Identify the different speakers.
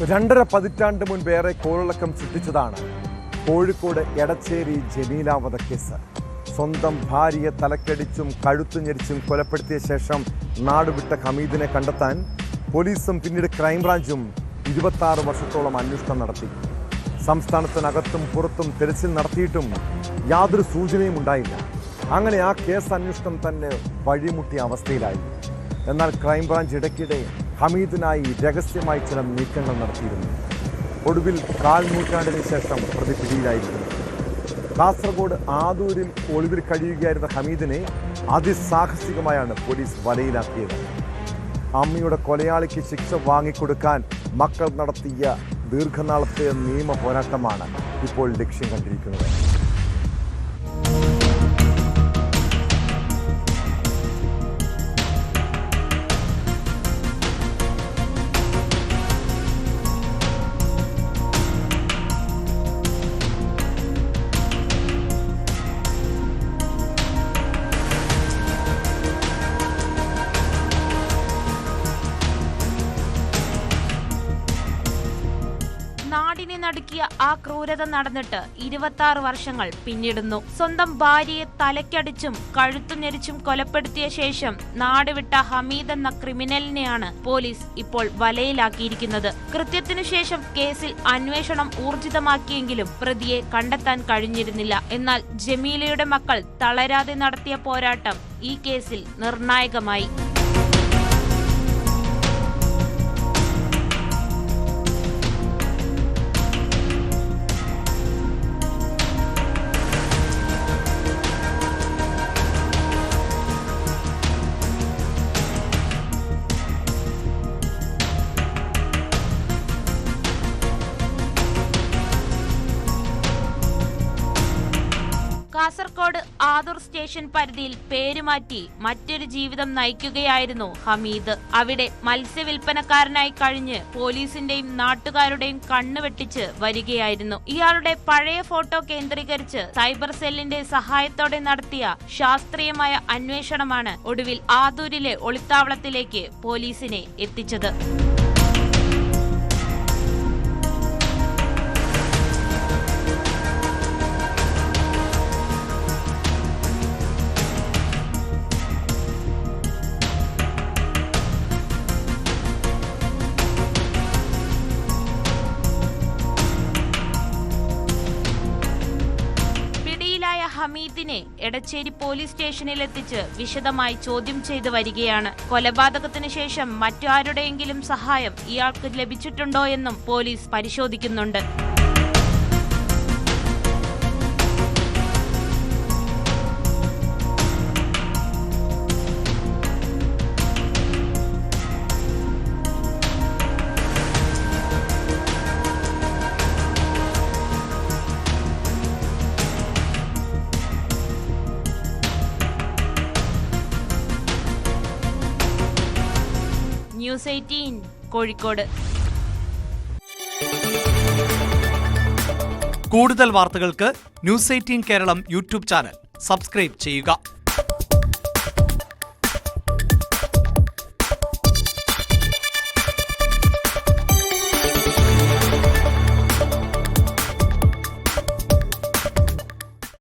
Speaker 1: 2.5 പതിറ്റാണ്ട് മുൻപേറെ കോളിളക്കം സൃഷ്ടിച്ചതാണ് കോഴിക്കോട് എടച്ചേരി ജമീല വധക്കേസ്. സ്വന്തം ഭാര്യയെ തലക്കടിച്ചും കഴുത്തു ഞെരിച്ചും കൊലപ്പെടുത്തിയ ശേഷം നാടുവിട്ട ഹമീദിനെ കണ്ടെത്താൻ പോലീസും പിന്നീട് ക്രൈംബ്രാഞ്ചും 26 വർഷത്തോളം അന്വേഷണം നടത്തി. സംസ്ഥാനത്തിനകത്തും പുറത്തും തെരച്ചിൽ നടത്തിയിട്ടും യാതൊരു സൂചനയും ഉണ്ടായില്ല. അങ്ങനെ ആ കേസ് അന്വേഷണം തന്നെ വഴിമുട്ടിയ അവസ്ഥയിലായി. എന്നാൽ ക്രൈംബ്രാഞ്ച് ഇടയ്ക്കിടെ ഹമീദിനായി രഹസ്യമായി ചില നീക്കങ്ങൾ നടത്തിയിരുന്നു. ഒടുവിൽ 1/4 നൂറ്റാണ്ടിന് ശേഷം പ്രതി പിടിയിലായിരിക്കുന്നു. കാസർഗോഡ് ആദൂരിൽ ഒളിവിൽ കഴിയുകയായിരുന്ന ഹമീദിനെ അതിസാഹസികമായാണ് പോലീസ് വലയിലാക്കിയത്. അമ്മയുടെ കൊലയാളിക്ക് ശിക്ഷ വാങ്ങിക്കൊടുക്കാൻ മക്കൾ നടത്തിയ ദീർഘനാളത്തെ നിയമ പോരാട്ടമാണ് ഇപ്പോൾ ലക്ഷ്യം കണ്ടിരിക്കുന്നത്.
Speaker 2: നാടിനെ നടുക്കിയ ആ ക്രൂരത നടന്നിട്ട് 26 വർഷങ്ങൾ പിന്നിടുന്നു. സ്വന്തം ഭാര്യയെ തലയ്ക്കടിച്ചും കഴുത്തു ഞെരിച്ചും കൊലപ്പെടുത്തിയ ശേഷം നാടുവിട്ട ഹമീദ് എന്ന ക്രിമിനലിനെയാണ് പോലീസ് ഇപ്പോൾ വലയിലാക്കിയിരിക്കുന്നത്. കൃത്യത്തിനു ശേഷം കേസിൽ അന്വേഷണം ഊർജിതമാക്കിയെങ്കിലും പ്രതിയെ കണ്ടെത്താൻ കഴിഞ്ഞിരുന്നില്ല. എന്നാൽ ജമീലയുടെ മക്കൾ തളരാതെ നടത്തിയ പോരാട്ടം ഈ കേസിൽ നിർണായകമായി. കാസർഗോഡ് ആദൂർ സ്റ്റേഷൻ പരിധിയിൽ പേരുമാറ്റി മറ്റൊരു ജീവിതം നയിക്കുകയായിരുന്നു ഹമീദ്. അവിടെ മത്സ്യവില്പനക്കാരനായി കഴിഞ്ഞ് പോലീസിന്റെയും നാട്ടുകാരുടെയും കണ്ണുവെട്ടിച്ച് വരികയായിരുന്നു. ഇയാളുടെ പഴയ ഫോട്ടോ കേന്ദ്രീകരിച്ച് സൈബർ സെല്ലിന്റെ സഹായത്തോടെ നടത്തിയ ശാസ്ത്രീയമായ അന്വേഷണമാണ് ഒടുവിൽ ആദൂരിലെ ഒളിത്താവളത്തിലേക്ക് പോലീസിനെ എത്തിച്ചത്. ഹമീദിനെ എടച്ചേരി പോലീസ് സ്റ്റേഷനിലെത്തിച്ച് വിശദമായി ചോദ്യം ചെയ്ത് വരികയാണ്. കൊലപാതകത്തിന് ശേഷം മറ്റാരുടെയെങ്കിലും സഹായം ഇയാൾക്ക് ലഭിച്ചിട്ടുണ്ടോ എന്നും പോലീസ് പരിശോധിക്കുന്നുണ്ട്. ന്യൂസ് 18 കോഴിക്കോട്.
Speaker 3: കൂടുതൽ വാർത്തകൾക്ക് news 18 Keralam YouTube channel subscribe ചെയ്യുക.